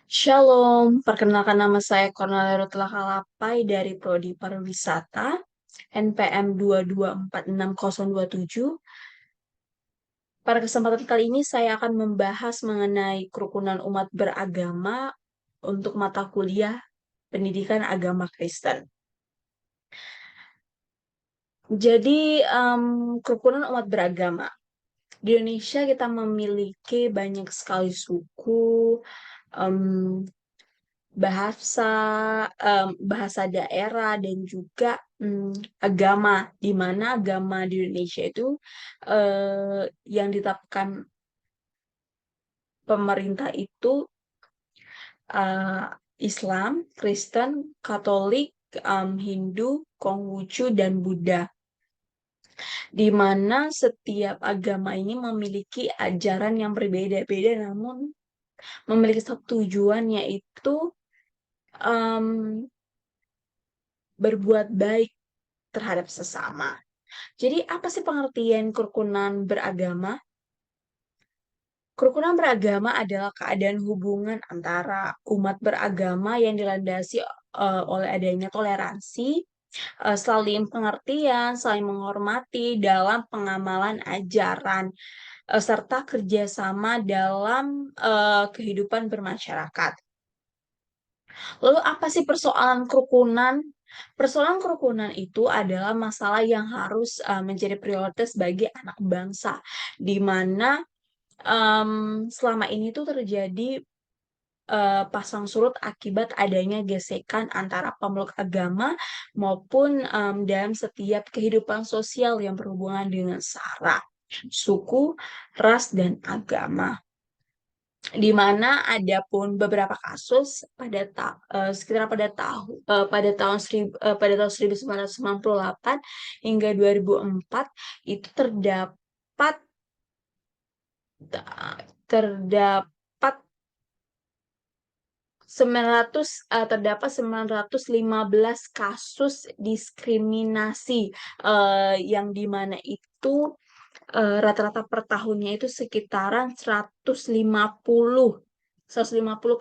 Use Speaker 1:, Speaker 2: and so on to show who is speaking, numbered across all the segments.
Speaker 1: Shalom, perkenalkan nama saya Cornelia Rutlakalapai dari Prodi Pariwisata, NPM 2246027. Pada kesempatan kali ini saya akan membahas mengenai kerukunan umat beragama untuk mata kuliah Pendidikan Agama Kristen. Jadi, kerukunan umat beragama. Di Indonesia kita memiliki banyak sekali suku, em, bahasa bahasa daerah dan juga agama, di mana agama di Indonesia itu yang ditetapkan pemerintah itu eh, Islam, Kristen, Katolik, Hindu, Konghucu, dan Buddha, di mana setiap agama ini memiliki ajaran yang berbeda-beda namun memiliki satu tujuan, yaitu em, berbuat baik terhadap sesama. Jadi, apa sih pengertian kerukunan beragama? Kerukunan beragama adalah keadaan hubungan antara umat beragama yang dilandasi oleh adanya toleransi, saling pengertian, saling menghormati dalam pengamalan ajaran, serta kerjasama dalam kehidupan bermasyarakat. Lalu apa sih persoalan kerukunan? Persoalan kerukunan itu adalah masalah yang harus menjadi prioritas bagi anak bangsa, di mana selama ini tuh terjadi pasang surut akibat adanya gesekan antara pemeluk agama maupun dalam setiap kehidupan sosial yang berhubungan dengan sara, suku, ras, dan agama. Di mana ada pun beberapa kasus sekitar pada tahun 1998 hingga 2004 itu terdapat 915 kasus diskriminasi, yang dimana itu rata-rata per tahunnya itu sekitaran 150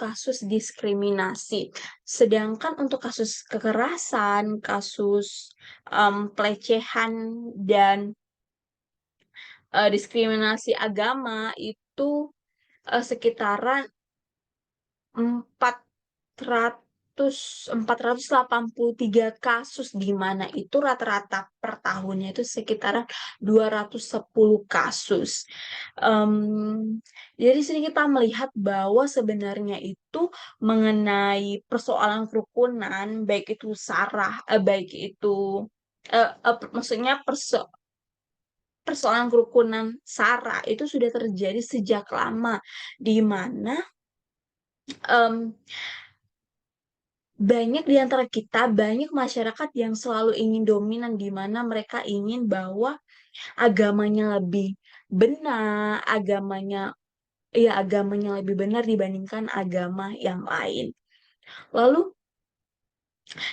Speaker 1: kasus diskriminasi. Sedangkan untuk kasus kekerasan, kasus pelecehan, dan diskriminasi agama itu sekitaran 483 kasus, di mana itu rata-rata per tahunnya itu sekitaran 210 kasus. Em, jadi sini kita melihat bahwa sebenarnya itu mengenai persoalan kerukunan, baik itu sarah, baik itu maksudnya persoalan kerukunan sara itu sudah terjadi sejak lama, di mana em, banyak masyarakat yang selalu ingin dominan, di mana mereka ingin bahwa agamanya lebih benar, agamanya lebih benar dibandingkan agama yang lain. Lalu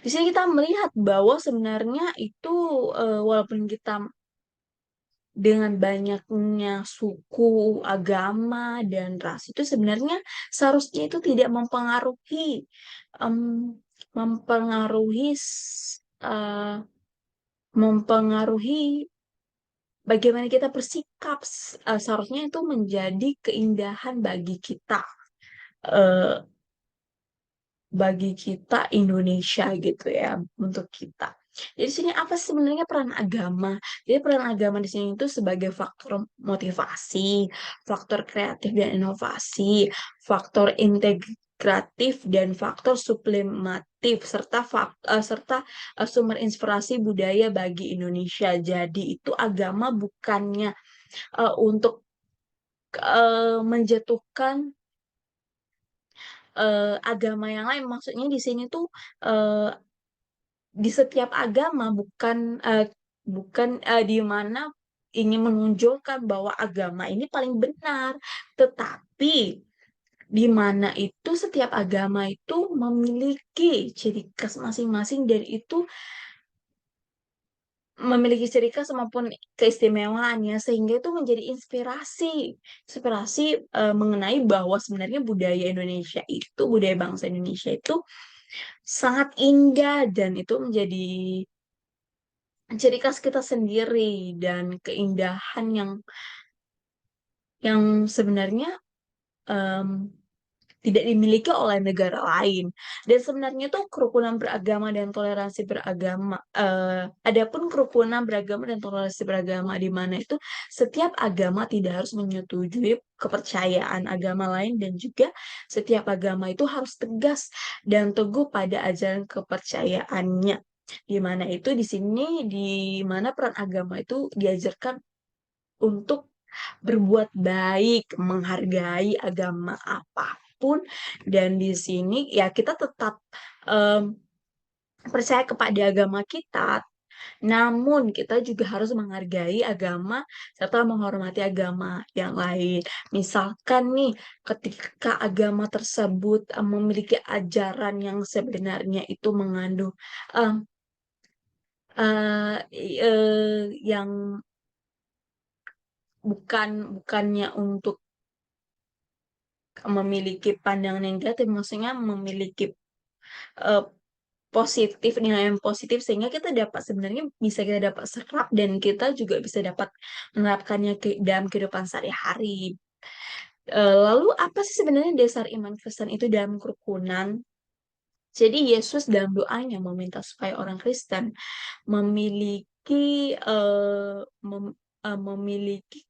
Speaker 1: di sini kita melihat bahwa sebenarnya itu walaupun kita dengan banyaknya suku, agama, dan ras itu sebenarnya seharusnya itu tidak em, mempengaruhi eh, mempengaruhi bagaimana kita bersikap. Seharusnya itu menjadi keindahan eh, bagi kita Indonesia gitu ya, untuk kita. Jadi sini apa sih sebenarnya peran agama? Jadi peran agama di sini itu sebagai faktor motivasi, faktor kreatif dan inovasi, faktor integratif dan faktor sublimatif, serta sumber inspirasi budaya bagi Indonesia. Jadi itu agama bukannya untuk menjatuhkan agama yang lain. Maksudnya di sini tuh eh, di setiap agama bukan di mana ingin menunjukkan bahwa agama ini paling benar, tetapi di mana itu setiap agama itu memiliki ciri khas masing-masing, dan itu memiliki ciri khas maupun keistimewaannya sehingga itu menjadi inspirasi inspirasi mengenai bahwa sebenarnya budaya bangsa Indonesia itu sangat indah dan itu menjadi ciri khas kita sendiri dan keindahan yang sebenarnya em, tidak dimiliki oleh negara lain. Dan sebenarnya tuh kerukunan beragama dan toleransi beragama, adapun kerukunan beragama dan toleransi beragama di mana itu setiap agama tidak harus menyetujui kepercayaan agama lain dan juga setiap agama itu harus tegas dan teguh pada ajaran kepercayaannya. Di mana itu di sini di mana peran agama itu diajarkan untuk berbuat baik, menghargai agama apapun, dan di sini ya kita tetap em, percaya kepada agama kita, namun kita juga harus menghargai agama serta menghormati agama yang lain. Misalkan nih, ketika agama tersebut memiliki ajaran yang sebenarnya itu mengandung em, yang bukannya untuk memiliki pandangan negatif, maksudnya memiliki eh, positif, nilai yang positif, sehingga kita dapat sebenarnya bisa kita dapat serap dan kita juga bisa dapat menerapkannya dalam kehidupan sehari-hari. Lalu apa sih sebenarnya dasar iman Kristen itu dalam kerukunan? Jadi Yesus dalam doanya meminta supaya orang Kristen memiliki memiliki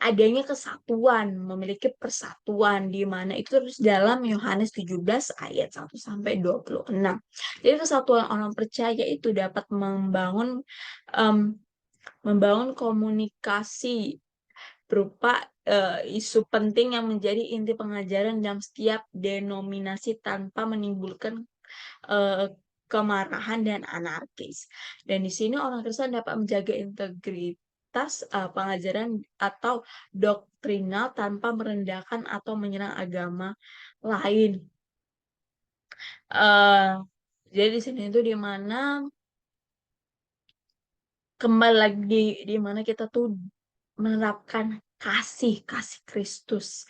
Speaker 1: adanya kesatuan, memiliki persatuan di mana itu terus dalam Yohanes 17 ayat 1 sampai 26. Jadi kesatuan orang percaya itu dapat em, membangun komunikasi berupa isu penting yang menjadi inti pengajaran dalam setiap denominasi tanpa menimbulkan eh, kemarahan dan anarkis. Dan di sini orang Kristen dapat menjaga integritas pengajaran atau doktrinal tanpa merendahkan atau menyerang agama lain. Eh, jadi di sini itu di mana kembali lagi di mana kita tuh menerapkan kasih kasih Kristus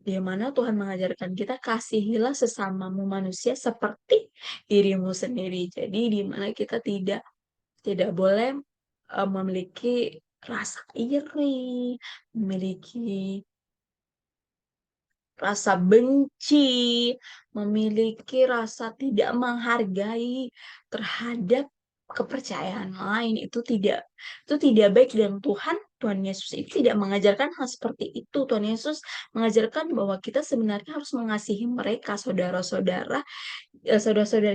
Speaker 1: di mana Tuhan mengajarkan kita kasihilah sesamamu manusia seperti dirimu sendiri. Jadi di mana kita tidak boleh memiliki rasa iri, memiliki rasa benci, memiliki rasa tidak menghargai terhadap kepercayaan lain. Itu tidak baik dan Tuhan Yesus itu tidak mengajarkan hal seperti itu. Tuhan Yesus mengajarkan bahwa kita sebenarnya harus mengasihi mereka, saudara-saudara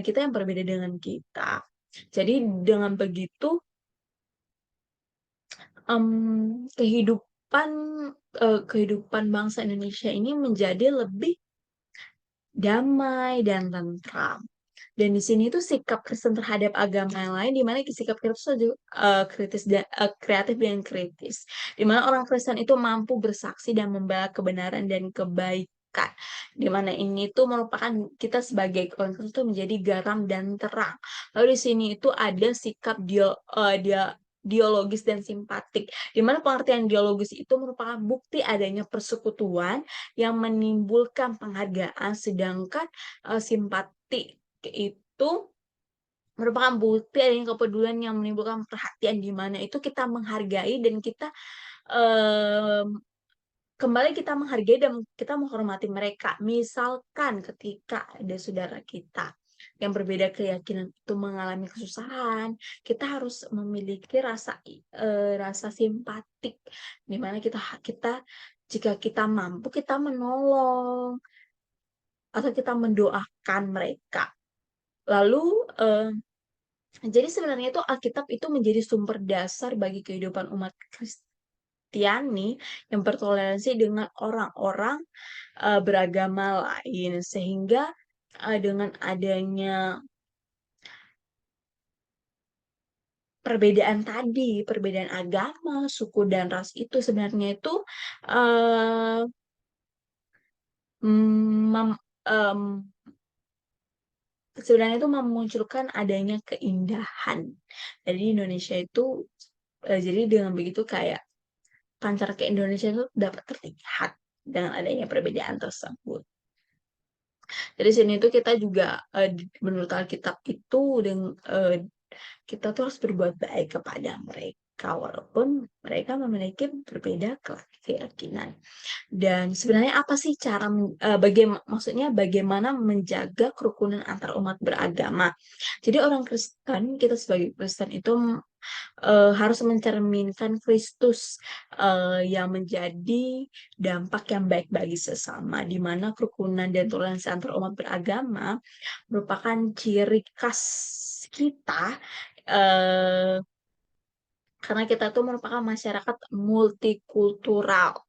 Speaker 1: kita yang berbeda dengan kita. Jadi dengan begitu em, kehidupan kehidupan bangsa Indonesia ini menjadi lebih damai dan tentram. Dan di sini tuh sikap Kristen terhadap agama yang lain, di mana sikap Kristen juga kritis dan kreatif dan kritis. Di mana orang Kristen itu mampu bersaksi dan membela kebenaran dan kebaikan. Di mana ini tuh merupakan kita sebagai orang Kristen tuh menjadi garam dan terang. Lalu di sini itu ada sikap dialogis dan simpatik. Di mana pengertian dialogis itu merupakan bukti adanya persekutuan yang menimbulkan penghargaan, sedangkan simpati itu merupakan bukti adanya kepedulian yang menimbulkan perhatian di mana itu kita menghargai dan kita em, kembali kita menghargai dan kita menghormati mereka. Misalkan ketika ada saudara kita yang berbeda keyakinan itu mengalami kesusahan, kita harus memiliki rasa simpatik di mana kita jika kita mampu kita menolong atau kita mendoakan mereka. Lalu jadi sebenarnya itu Alkitab itu menjadi sumber dasar bagi kehidupan umat Kristiani yang bertoleransi dengan orang-orang beragama lain, sehingga dengan adanya perbedaan tadi, perbedaan agama, suku dan ras itu sebenarnya itu eh, mem- em, sebenarnya itu memunculkan adanya keindahan. Jadi Indonesia itu jadi dengan begitu kayak pancar ke Indonesia itu dapat terlihat dengan adanya perbedaan tersebut. Dari sini tuh kita juga menurut Alkitab itu kita tuh harus berbuat baik kepada mereka walaupun mereka memiliki berbeda keyakinan. Dan sebenarnya apa sih cara maksudnya bagaimana menjaga kerukunan antar umat beragama? Jadi orang Kristen, kita sebagai Kristen itu harus mencerminkan Kristus yang menjadi dampak yang baik bagi sesama, di mana kerukunan dan toleransi antar umat beragama merupakan ciri khas kita eh, karena kita itu merupakan masyarakat multikultural.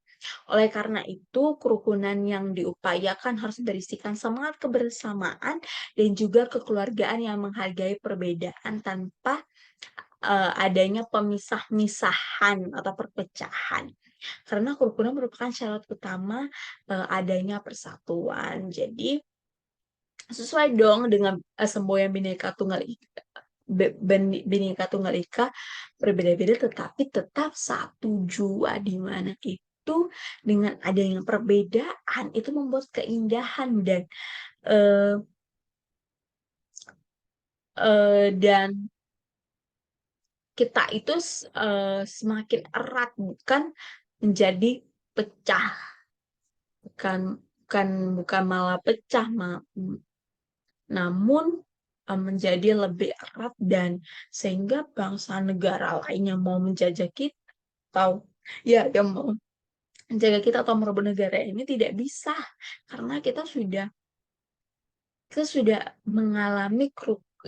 Speaker 1: Oleh karena itu, kerukunan yang diupayakan harus berisikan semangat kebersamaan dan juga kekeluargaan yang menghargai perbedaan tanpa adanya pemisah-misahan atau perpecahan. Karena kerukunan merupakan syarat utama adanya persatuan. Jadi, sesuai dong dengan semboyan Bhinneka Tunggal Ika. Bhinneka Tunggal Ika berbeda-beda tetapi tetap satu jua di mana itu dengan adanya perbedaan itu membuat keindahan eh, dan kita itu semakin erat bukan menjadi pecah bukan bukan bukan malah pecah namun menjadi lebih erat dan sehingga bangsa negara lainnya mau menjajah kita atau ya yang mau menjaga kita atau merebut negara ini tidak bisa karena kita sudah mengalami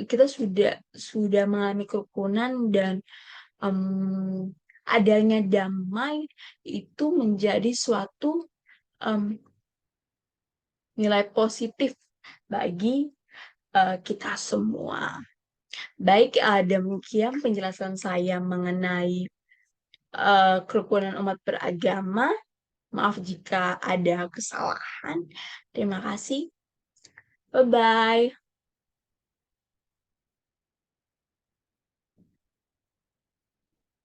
Speaker 1: kita sudah mengalami kerukunan dan em, adanya damai itu menjadi suatu em, nilai positif bagi kita semua. Baik, demikian penjelasan saya mengenai kerukunan umat beragama. Maaf jika ada kesalahan. Terima kasih. Bye-bye.